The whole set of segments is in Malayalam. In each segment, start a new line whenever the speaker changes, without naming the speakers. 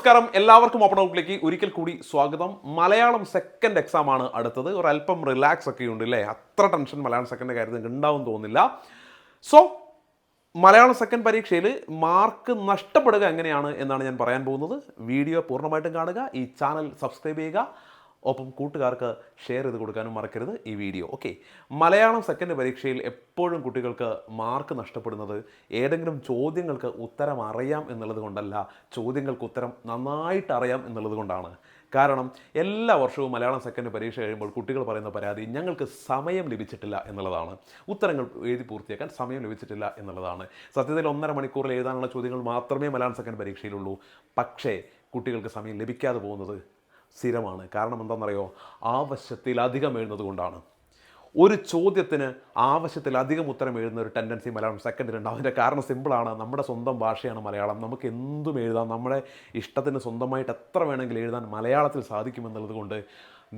നമസ്കാരം, എല്ലാവർക്കും ഓപ്പൺ ഔട്ടിലേക്ക് ഒരിക്കൽ കൂടി സ്വാഗതം. മലയാളം സെക്കൻഡ് എക്സാം ആണ് അടുത്തത്. ഒരല്പം റിലാക്സ് ഒക്കെ ഉണ്ട് അല്ലേ? അത്ര ടെൻഷൻ മലയാളം സെക്കൻഡ് കാര്യത്തിൽ ഉണ്ടാവും തോന്നുന്നില്ല. സോ മലയാളം സെക്കൻഡ് പരീക്ഷയിൽ മാർക്ക് നഷ്ടപ്പെടുക എങ്ങനെയാണ് എന്നാണ് ഞാൻ പറയാൻ പോകുന്നത്. വീഡിയോ പൂർണ്ണമായിട്ടും കാണുക, ഈ ചാനൽ സബ്സ്ക്രൈബ് ചെയ്യുക, ഒപ്പം കൂട്ടുകാർക്ക് ഷെയർ ചെയ്ത് കൊടുക്കാനും മറക്കരുത് ഈ വീഡിയോ. ഓക്കെ, മലയാളം സെക്കൻഡ് പരീക്ഷയിൽ എപ്പോഴും കുട്ടികൾക്ക് മാർക്ക് നഷ്ടപ്പെടുന്നത് ഏതെങ്കിലും ചോദ്യങ്ങൾക്ക് ഉത്തരം അറിയാം എന്നുള്ളത് കൊണ്ടല്ല, ചോദ്യങ്ങൾക്ക് ഉത്തരം നന്നായിട്ട് അറിയാം എന്നുള്ളത് കൊണ്ടാണ്. കാരണം എല്ലാ വർഷവും മലയാളം സെക്കൻഡ് പരീക്ഷ കഴിയുമ്പോൾ കുട്ടികൾ പറയുന്ന പരാതി ഞങ്ങൾക്ക് സമയം ലഭിച്ചിട്ടില്ല എന്നുള്ളതാണ്. ഉത്തരങ്ങൾ എഴുതി പൂർത്തിയാക്കാൻ സമയം ലഭിച്ചിട്ടില്ല എന്നുള്ളതാണ്. സത്യത്തിൽ 1.5 മണിക്കൂറിൽ എഴുതാനുള്ള ചോദ്യങ്ങൾ മാത്രമേ മലയാളം സെക്കൻഡ് പരീക്ഷയിലുള്ളൂ. പക്ഷേ കുട്ടികൾക്ക് സമയം ലഭിക്കാതെ പോകുന്നത് സ്ഥിരമാണ്. കാരണം എന്താണെന്നറിയോ? ആവശ്യത്തിലധികം എഴുതുന്നത് കൊണ്ടാണ്. ഒരു ചോദ്യത്തിന് ആവശ്യത്തിലധികം ഉത്തരം എഴുതുന്ന ഒരു ടെൻഡൻസി മലയാളം സെക്കൻഡിലുണ്ട്. അതിൻ്റെ കാരണം സിമ്പിളാണ്. നമ്മുടെ സ്വന്തം ഭാഷയാണ് മലയാളം. നമുക്ക് എന്തും എഴുതാം. നമ്മുടെ ഇഷ്ടത്തിന് സ്വന്തമായിട്ട് എത്ര വേണമെങ്കിലും എഴുതാൻ മലയാളത്തിൽ സാധിക്കുമെന്നുള്ളത് കൊണ്ട്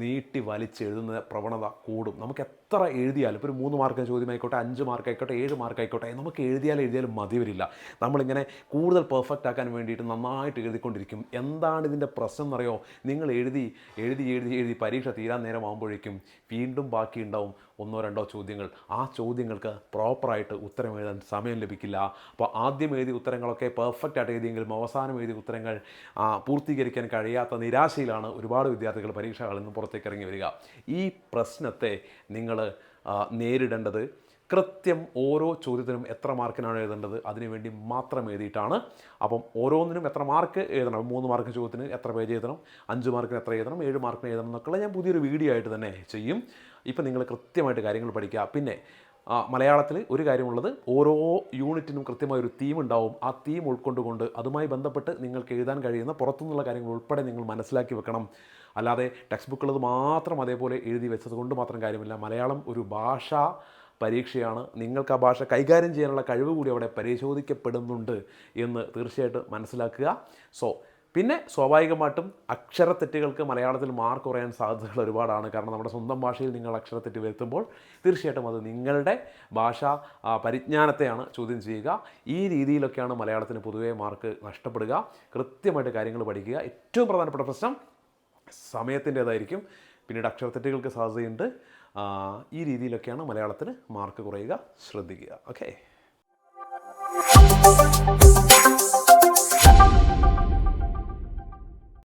നീട്ടി വലിച്ചെഴുതുന്ന പ്രവണത കൂടും. നമുക്ക് എത്ര എഴുതിയാലും, ഇപ്പോൾ ഒരു 3 മാർക്ക് ചോദ്യമായിക്കോട്ടെ, 5 മാർക്ക് ആയിക്കോട്ടെ, 7 മാർക്ക് ആയിക്കോട്ടെ, നമുക്ക് എഴുതിയാലും മതി വരില്ല. നമ്മളിങ്ങനെ കൂടുതൽ പെർഫെക്റ്റ് ആക്കാൻ വേണ്ടിയിട്ട് നന്നായിട്ട് എഴുതിക്കൊണ്ടിരിക്കും. എന്താണ് ഇതിൻ്റെ പ്രശ്നം എന്നറിയോ? നിങ്ങൾ എഴുതി എഴുതി എഴുതി എഴുതി പരീക്ഷ തീരാൻ നേരം ആകുമ്പോഴേക്കും വീണ്ടും ബാക്കിയുണ്ടാവും 1-2 ചോദ്യങ്ങൾ. ആ ചോദ്യങ്ങൾക്ക് പ്രോപ്പറായിട്ട് ഉത്തരം എഴുതാൻ സമയം ലഭിക്കില്ല. അപ്പോൾ ആദ്യം എഴുതിയ ഉത്തരങ്ങളൊക്കെ പെർഫെക്റ്റ് ആയിട്ട് എഴുതിയെങ്കിലും അവസാനം എഴുതിയ ഉത്തരങ്ങൾ പൂർത്തീകരിക്കാൻ കഴിയാത്ത നിരാശയിലാണ് ഒരുപാട് വിദ്യാർത്ഥികൾ പരീക്ഷ ഹാളിൽ നിന്ന് പുറത്തേക്ക് ഇറങ്ങി വരിക. ഈ പ്രശ്നത്തെ നിങ്ങൾ നേരിടേണ്ടത് കൃത്യം ഓരോ ചോദ്യത്തിനും എത്ര മാർക്കിനാണ് എഴുതേണ്ടത് അതിനുവേണ്ടി മാത്രം എഴുതിയിട്ടാണ്. അപ്പം ഓരോന്നിനും എത്ര മാർക്ക് എഴുതണം, 3 മാർക്ക് ചോദ്യത്തിന് എത്ര പേജ് എഴുതണം, 5 മാർക്കിന് എത്ര എഴുതണം, 7 മാർക്കിന് എഴുതണം എന്നൊക്കെയുള്ള ഞാൻ പുതിയൊരു വീഡിയോ ആയിട്ട് തന്നെ ചെയ്യും. ഇപ്പം നിങ്ങൾ കൃത്യമായിട്ട് കാര്യങ്ങൾ പഠിക്കുക. പിന്നെ മലയാളത്തിൽ ഒരു കാര്യമുള്ളത്, ഓരോ യൂണിറ്റിനും കൃത്യമായൊരു തീം ഉണ്ടാവും. ആ തീം ഉൾക്കൊണ്ടുകൊണ്ട് അതുമായി ബന്ധപ്പെട്ട് നിങ്ങൾക്ക് എഴുതാൻ കഴിയുന്ന പുറത്തുനിന്നുള്ള കാര്യങ്ങൾ ഉൾപ്പെടെ നിങ്ങൾ മനസ്സിലാക്കി വെക്കണം. അല്ലാതെ ടെക്സ്റ്റ് ബുക്കുള്ളത് മാത്രം അതേപോലെ എഴുതി വെച്ചത് കൊണ്ട് മാത്രം കാര്യമില്ല. മലയാളം ഒരു ഭാഷാ പരീക്ഷയാണ്. നിങ്ങൾക്ക് ആ ഭാഷ കൈകാര്യം ചെയ്യാനുള്ള കഴിവ് കൂടി അവിടെ പരിശോധിക്കപ്പെടുന്നുണ്ട് എന്ന് തീർച്ചയായിട്ടും മനസ്സിലാക്കുക. പിന്നെ സ്വാഭാവികമായിട്ടും അക്ഷരത്തെറ്റുകൾക്ക് മലയാളത്തിൽ മാർക്ക് കുറയാൻ സാധ്യതകൾ ഒരുപാടാണ്. കാരണം നമ്മുടെ സ്വന്തം ഭാഷയിൽ നിങ്ങൾ അക്ഷരത്തെറ്റ് വരുത്തുമ്പോൾ തീർച്ചയായിട്ടും അത് നിങ്ങളുടെ ഭാഷാ പരിജ്ഞാനത്തെയാണ് ചോദ്യം ചെയ്യുക. ഈ രീതിയിലൊക്കെയാണ് മലയാളത്തിന് പൊതുവേ മാർക്ക് നഷ്ടപ്പെടുക. കൃത്യമായിട്ട് കാര്യങ്ങൾ പഠിക്കുക. ഏറ്റവും പ്രധാനപ്പെട്ട പ്രശ്നം സമയത്തിൻ്റേതായിരിക്കും. പിന്നീട് അക്ഷരത്തെറ്റുകൾക്ക് സാധ്യതയുണ്ട്. ഈ രീതിയിലൊക്കെയാണ് മലയാളത്തിന് മാർക്ക് കുറയുക. ശ്രദ്ധിക്കുക. ഓക്കെ.